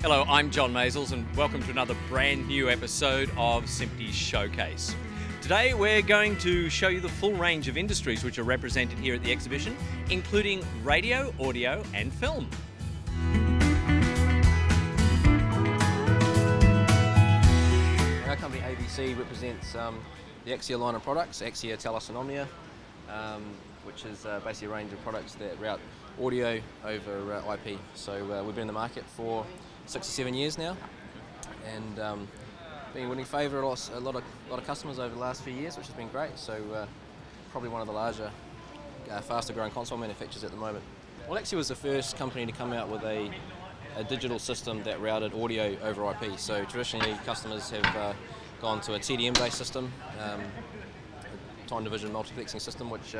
Hello, I'm John Maisels and welcome to another brand new episode of SMPTE Showcase. Today we're going to show you the full range of industries which are represented here at the exhibition, including radio, audio and film. Our company ABC represents the Axia line of products, Axia, Talus and Omnia, which is basically a range of products that route audio over IP. So we've been in the market for 6 or 7 years now, and been winning favour a lot of customers over the last few years, which has been great. So probably one of the larger, faster growing console manufacturers at the moment. Well, Axia was the first company to come out with a digital system that routed audio over IP. So traditionally customers have gone to a TDM based system, a time division multiplexing system, which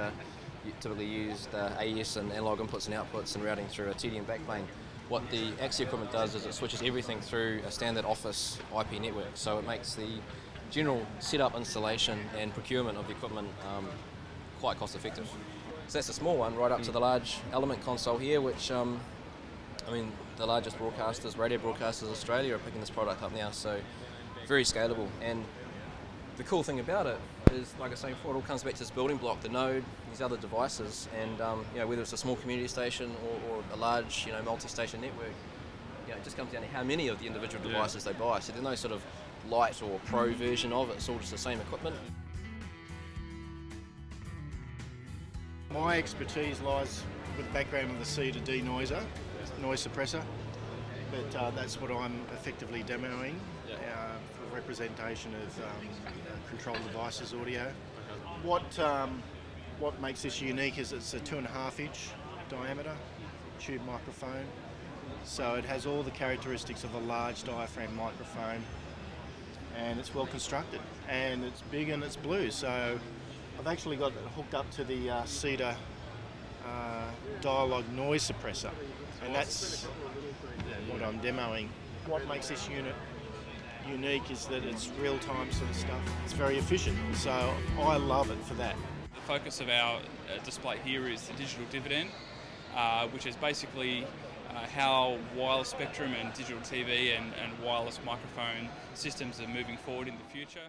typically used AES and analog inputs and outputs and routing through a TDM backplane. What the Axia equipment does is it switches everything through a standard office IP network, so it makes the general setup, installation and procurement of the equipment quite cost effective. So that's a small one, right up to the large element console here, which I mean the largest broadcasters, radio broadcasters in Australia are picking this product up now, so very scalable. And the cool thing about it is, like I was saying before, it all comes back to this building block, the node, these other devices, and you know, whether it's a small community station or a large, multi-station network, it just comes down to how many of the individual devices they buy. So there's no sort of light or pro version of it, it's all just the same equipment. My expertise lies with the background of the C to D noiser, noise suppressor, but that's what I'm effectively demoing. For representation of control devices audio. What makes this unique is it's a 2.5 inch diameter tube microphone, so it has all the characteristics of a large diaphragm microphone, and it's well constructed, and it's big and it's blue. So I've actually got it hooked up to the Cedar dialogue noise suppressor, and that's what I'm demoing. What makes this unit unique is that it's real-time sort of stuff. It's very efficient, so I love it for that. The focus of our display here is the digital dividend, which is basically how wireless spectrum and digital TV and wireless microphone systems are moving forward in the future.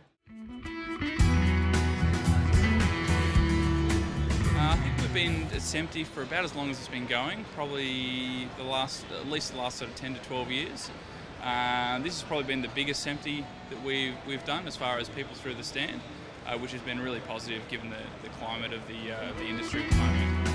I think we've been at SMPTE for about as long as it's been going, probably at least the last sort of 10 to 12 years. This has probably been the biggest SMPTE that we've done as far as people through the stand, which has been really positive given the climate of the industry at the moment.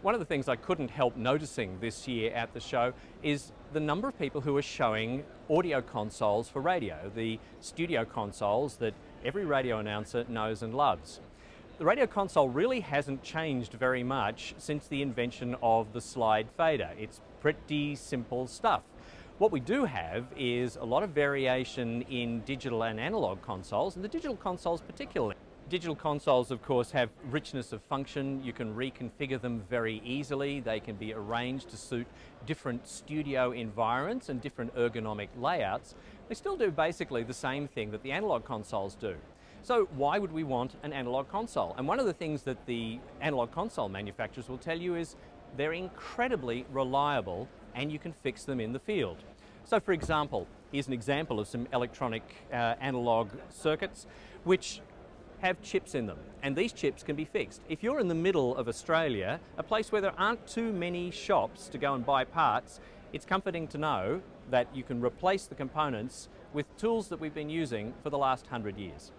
One of the things I couldn't help noticing this year at the show is the number of people who are showing audio consoles for radio, the studio consoles that every radio announcer knows and loves. The radio console really hasn't changed very much since the invention of the slide fader. It's pretty simple stuff. What we do have is a lot of variation in digital and analog consoles, and the digital consoles particularly. Digital consoles, of course, have richness of function. You can reconfigure them very easily. They can be arranged to suit different studio environments and different ergonomic layouts. They still do basically the same thing that the analog consoles do. So why would we want an analog console? And one of the things that the analog console manufacturers will tell you is they're incredibly reliable and you can fix them in the field. So for example, here's an example of some electronic analog circuits which have chips in them, and these chips can be fixed. If you're in the middle of Australia, a place where there aren't too many shops to go and buy parts, it's comforting to know that you can replace the components with tools that we've been using for the last 100 years.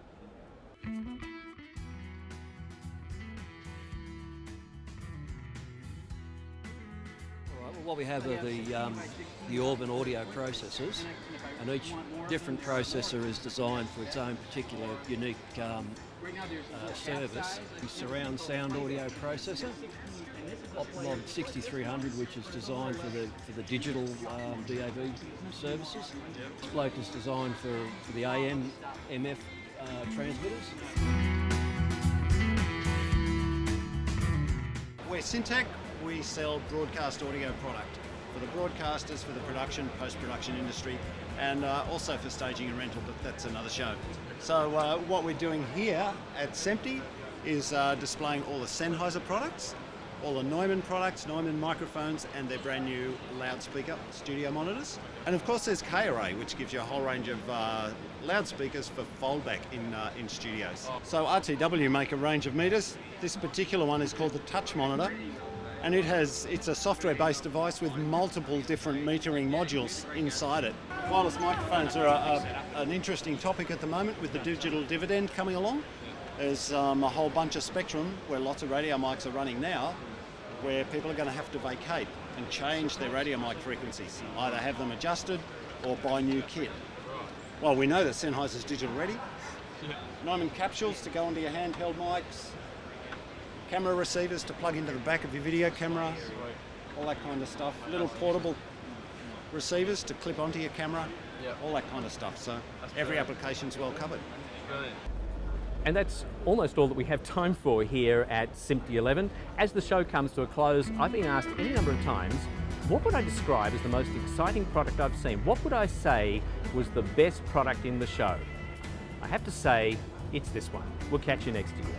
What we have are the Orban audio processors, and each different processor is designed for its own particular unique service. The surround sound audio processor, Optimod 6300, which is designed for the digital DAB services. This bloke is designed for the AM, MF transmitters. We're Syntec. We sell broadcast audio product for the broadcasters, for the production, post-production industry, and also for staging and rental, but that's another show. So what we're doing here at SMPTE is displaying all the Sennheiser products, all the Neumann products, Neumann microphones, and their brand new loudspeaker studio monitors. And of course there's K-Array, which gives you a whole range of loudspeakers for foldback in studios. So RTW make a range of meters. This particular one is called the Touch Monitor, and it's a software-based device with multiple different metering modules inside it. Wireless microphones are an interesting topic at the moment with the digital dividend coming along. There's a whole bunch of spectrum where lots of radio mics are running now, where people are going to have to vacate and change their radio mic frequencies, either have them adjusted or buy new kit. Well, we know that Sennheiser's digital ready. Neumann capsules to go onto your handheld mics, camera receivers to plug into the back of your video camera, all that kind of stuff. Little portable receivers to clip onto your camera, all that kind of stuff. So every application's well covered. Brilliant. And that's almost all that we have time for here at SMPTE 11. As the show comes to a close, I've been asked any number of times, what would I describe as the most exciting product I've seen? What would I say was the best product in the show? I have to say, it's this one. We'll catch you next year.